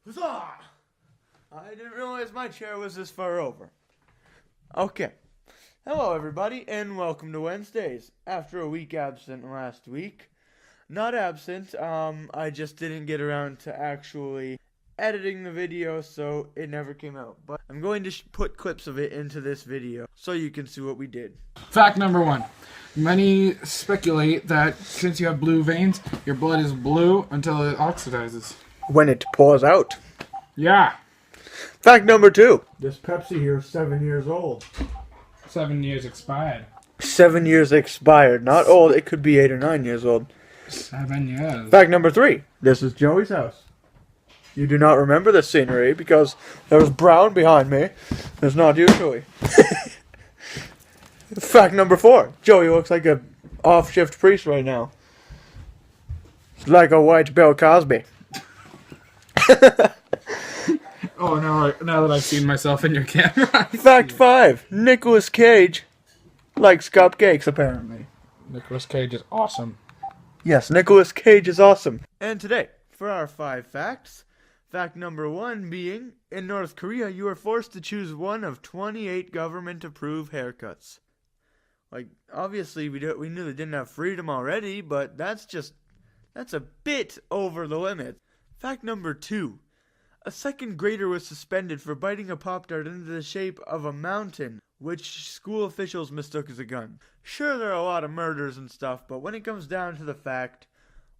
Huzzah! I didn't realize my chair was this far over. Okay. Hello, everybody, and welcome to Wednesdays. After a week absent last week. Not absent, I just didn't get around to actually editing the video, so it never came out. But I'm going to put clips of it into this video, so you can see what we did. Fact number 1. Many speculate that since you have blue veins, your blood is blue until it oxidizes. When it pours out. Yeah. Fact number 2. This Pepsi here is 7 years old. 7 years expired. 7 years expired. Not old, it could be 8 or 9 years old. 7 years. Fact number 3. This is Joey's house. You do not remember this scenery because there was brown behind me. There's not usually. Fact number 4. Joey looks like a off-shift priest right now. It's like a white Bill Cosby. Oh, now that I've seen myself in your camera. Fact 5. Nicolas Cage likes cupcakes, apparently. Nicolas Cage is awesome. Yes, Nicolas Cage is awesome. And today, for our 5 facts, fact number 1 being, in North Korea, you are forced to choose one of 28 government-approved haircuts. Like, obviously, we knew they didn't have freedom already, but that's a bit over the limit. Fact number 2. A second grader was suspended for biting a Pop-Tart into the shape of a mountain, which school officials mistook as a gun. Sure, there are a lot of murders and stuff, but when it comes down to the fact,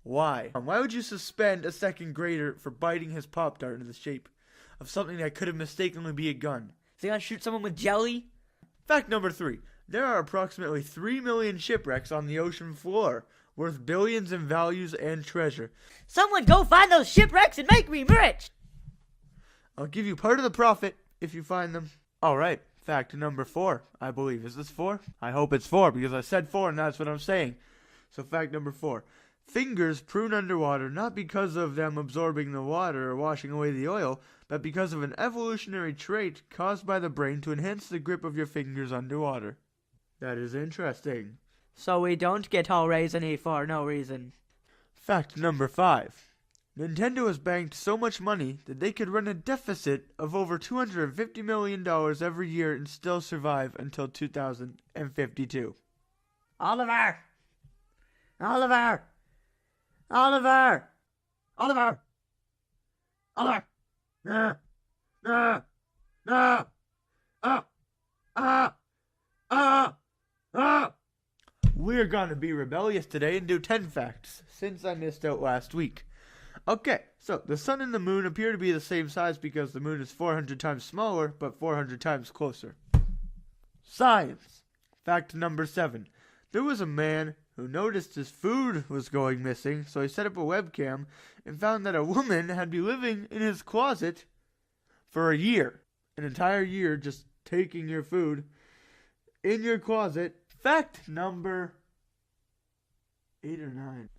why? Why would you suspend a second grader for biting his Pop-Tart into the shape of something that could have mistakenly be a gun? Is he gonna shoot someone with jelly? Fact number 3. There are approximately 3 million shipwrecks on the ocean floor, worth billions in values and treasure. Someone go find those shipwrecks and make me rich! I'll give you part of the profit if you find them. Alright, fact number 4, I believe. Is this 4? I hope it's 4 because I said 4 and that's what I'm saying. So fact number 4. Fingers prune underwater not because of them absorbing the water or washing away the oil, but because of an evolutionary trait caused by the brain to enhance the grip of your fingers underwater. That is interesting. So we don't get all raisiny for no reason. Fact number 5. Nintendo has banked so much money that they could run a deficit of over $250 million every year and still survive until 2052. Oliver! Oliver! Oliver! Oliver! Oliver! No! No! No! We're gonna be rebellious today and do 10 facts, since I missed out last week. Okay, so the sun and the moon appear to be the same size because the moon is 400 times smaller, but 400 times closer. Science. Fact number 7. There was a man who noticed his food was going missing, so he set up a webcam and found that a woman had been living in his closet for a year. An entire year just taking your food in your closet. Fact number 8 or 9.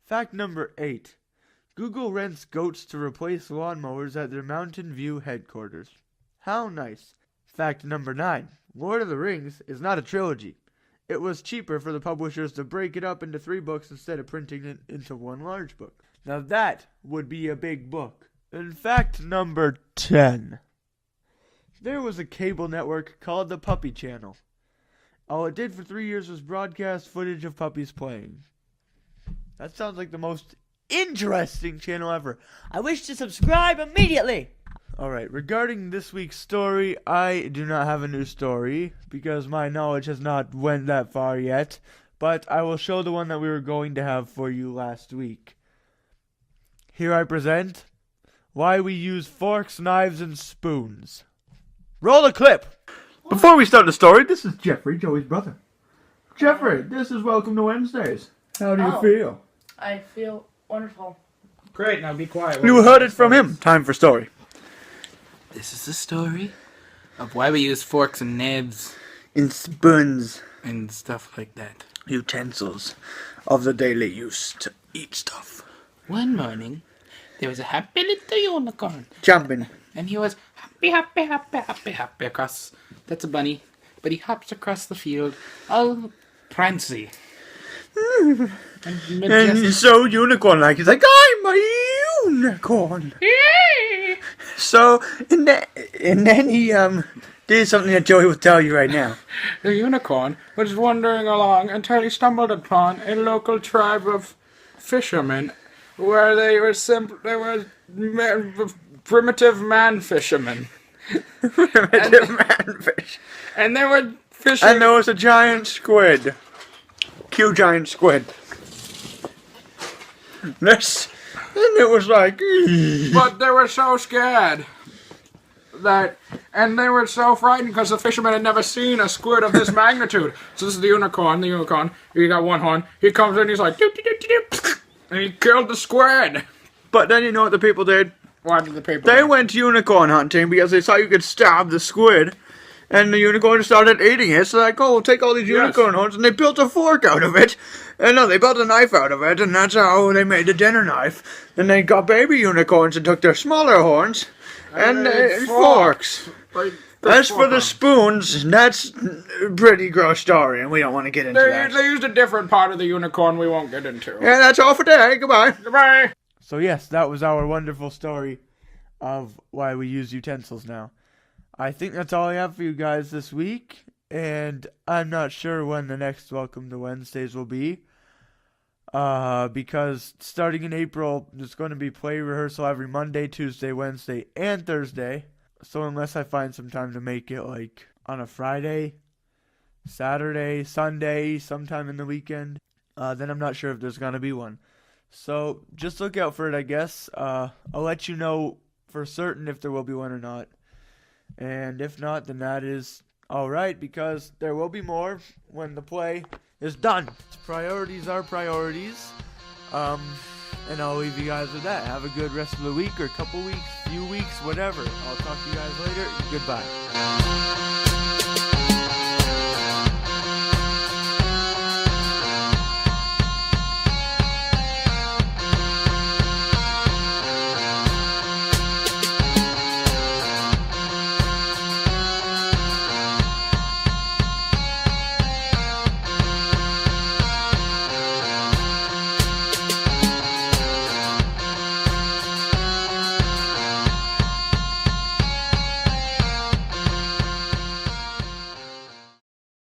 Fact number 8. Google rents goats to replace lawnmowers at their Mountain View headquarters. How nice. Fact number 9. Lord of the Rings is not a trilogy. It was cheaper for the publishers to break it up into 3 books instead of printing it into one large book. Now that would be a big book. And fact number 10. There was a cable network called the Puppy Channel. All it did for 3 years was broadcast footage of puppies playing. That sounds like the most interesting channel ever. I wish to subscribe immediately! Alright, regarding this week's story, I do not have a new story because my knowledge has not went that far yet, but I will show the one that we were going to have for you last week. Here I present why we use forks, knives, and spoons. Roll the clip! Before we start the story, this is Jeffrey, Joey's brother. Jeffrey, this is Welcome to Wednesdays. How do you feel? I feel wonderful. Great, now be quiet. You heard it from him. Time for story. This is the story of why we use forks and knives In spoons, and stuff like that. utensils of the daily use to eat stuff. One morning, there was a happy little unicorn. Jumping. And he was happy across. That's a bunny. But he hops across the field, all prancy. And And he's so unicorn-like. He's like, I'm a unicorn. So, and then he did something that Joey will tell you right now. The unicorn was wandering along until he stumbled upon a local tribe of fishermen, where they were primitive man fishermen. Primitive manfish. And they were fishing. And there was a giant squid. Cute giant squid. This, and it was like. But they were so scared and they were so frightened because the fishermen had never seen a squid of this magnitude. So this is the unicorn. He got one horn. He comes in, he's like, doop, doop, doop, doop, and he killed the squid. But then you know what the people did? Why did the people? They went unicorn hunting because they saw you could stab the squid. And the unicorn started eating it, so they're like, oh, we'll take all these unicorn horns, and they built a fork out of it. And no, they built a knife out of it, and that's how they made the dinner knife. And they got baby unicorns and took their smaller horns and forks. As for the spoons, that's a pretty gross story, and we don't want to get into that. They used a different part of the unicorn we won't get into. Yeah, that's all for today. Goodbye. Goodbye. So yes, that was our wonderful story of why we use utensils now. I think that's all I have for you guys this week, and I'm not sure when the next Welcome to Wednesdays will be, because starting in April, there's going to be play rehearsal every Monday, Tuesday, Wednesday, and Thursday, so unless I find some time to make it, like, on a Friday, Saturday, Sunday, sometime in the weekend, then I'm not sure if there's going to be one. So, just look out for it, I guess. I'll let you know for certain if there will be one or not. And if not, then that is alright, because there will be more when the play is done. Priorities are priorities. And I'll leave you guys with that. Have a good rest of the week, or couple weeks, few weeks, whatever. I'll talk to you guys later. Goodbye.